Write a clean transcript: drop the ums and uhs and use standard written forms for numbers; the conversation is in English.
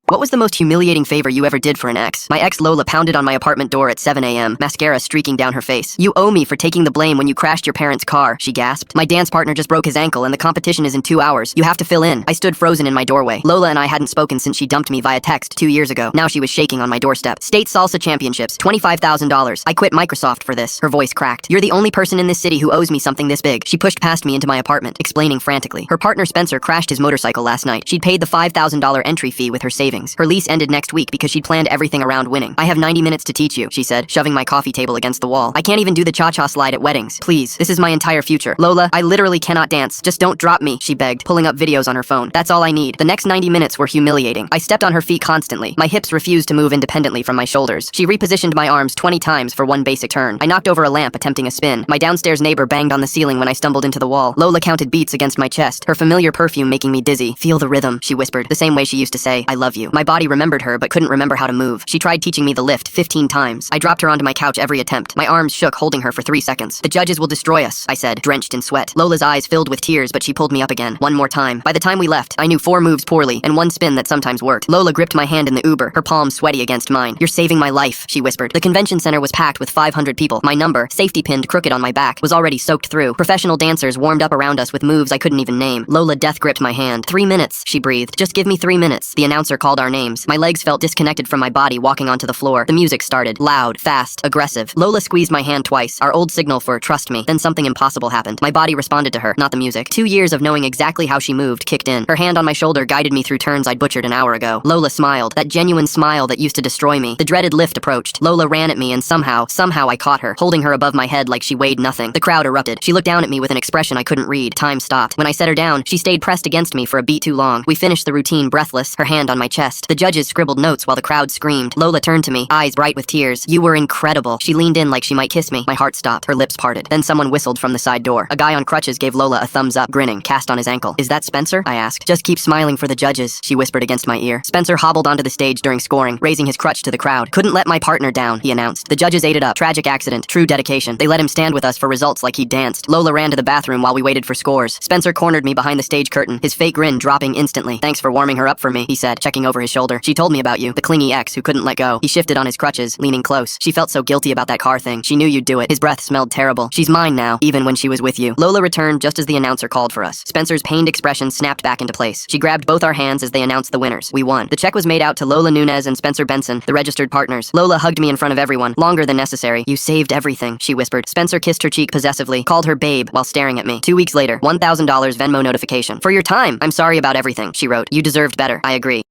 What was the most humiliating favor you ever did for an ex? My ex Lola pounded on my apartment door at 7 a.m., mascara streaking down her face. You owe me for taking the blame when you crashed your parents' car, she gasped. My dance partner just broke his ankle and the competition is in 2 hours. You have to fill in. I stood frozen in my doorway. Lola and I hadn't spoken since she dumped me via text 2 years ago. Now she was shaking on my doorstep. State Salsa Championships, $25,000. I quit Microsoft for this. Her voice cracked. You're the only person in this city who owes me something this big. She pushed past me into my apartment, explaining frantically. Her partner Spencer crashed his motorcycle last night. She'd paid the $5,000 entry fee with her savings. Her lease ended next week because she'd planned everything around winning. I have 90 minutes to teach you, she said, shoving my coffee table against the wall. I can't even do the cha-cha slide at weddings. Please, this is my entire future. Lola, I literally cannot dance. Just don't drop me, she begged, pulling up videos on her phone. That's all I need. The next 90 minutes were humiliating. I stepped on her feet constantly. My hips refused to move independently from my shoulders. She repositioned my arms 20 times for one basic turn. I knocked over a lamp attempting a spin. My downstairs neighbor banged on the ceiling when I stumbled into the wall. Lola counted beats against my chest, her familiar perfume making me dizzy. Feel the rhythm, she whispered, the same way she used to say, I love you. My body remembered her but couldn't remember how to move. She tried teaching me the lift 15 times. I dropped her onto my couch every attempt. My arms shook holding her for 3 seconds. The judges will destroy us, I said, drenched in sweat. Lola's eyes filled with tears, but she pulled me up again. One more time. By the time we left, I knew 4 moves poorly and 1 spin that sometimes worked. Lola gripped my hand in the Uber, her palm sweaty against mine. You're saving my life, she whispered. The convention center was packed with 500 people. My number, safety pinned crooked on my back, was already soaked through. Professional dancers warmed up around us with moves I couldn't even name. Lola death gripped my hand. 3 minutes, she breathed. Just give me 3 minutes. The announcer called our names. My legs felt disconnected from my body walking onto the floor. The music started. Loud, fast, aggressive. Lola squeezed my hand twice, our old signal for trust me. Then something impossible happened. My body responded to her, not the music. 2 years of knowing exactly how she moved kicked in. Her hand on my shoulder guided me through turns I'd butchered an hour ago. Lola smiled, that genuine smile that used to destroy me. The dreaded lift approached. Lola ran at me and somehow I caught her, holding her above my head like she weighed nothing. The crowd erupted. She looked down at me with an expression I couldn't read. Time stopped. When I set her down, she stayed pressed against me for a beat too long. We finished the routine breathless, her hand on my chest. The judges scribbled notes while the crowd screamed. Lola turned to me, eyes bright with tears. You were incredible. She leaned in like she might kiss me. My heart stopped. Her lips parted. Then someone whistled from the side door. A guy on crutches gave Lola a thumbs up, grinning, cast on his ankle. Is that Spencer? I asked. Just keep smiling for the judges, she whispered against my ear. Spencer hobbled onto the stage during scoring, raising his crutch to the crowd. Couldn't let my partner down, he announced. The judges ate it up. Tragic accident. True dedication. They let him stand with us for results like he danced. Lola ran to the bathroom while we waited for scores. Spencer cornered me behind the stage curtain, his fake grin dropping instantly. Thanks for warming her up for me, he said, checking over his shoulder. She told me about you, the clingy ex who couldn't let go. He shifted on his crutches, leaning close. She felt so guilty about that car thing. She knew you'd do it. His breath smelled terrible. She's mine now, even when she was with you. Lola returned just as the announcer called for us. Spencer's pained expression snapped back into place. She grabbed both our hands as they announced the winners. We won. The check was made out to Lola Nunez and Spencer Benson, the registered partners. Lola hugged me in front of everyone, longer than necessary. You saved everything, she whispered. Spencer kissed her cheek possessively, called her babe while staring at me. 2 weeks later, $1,000 Venmo notification. For your time. I'm sorry about everything, she wrote. You deserved better. I agree.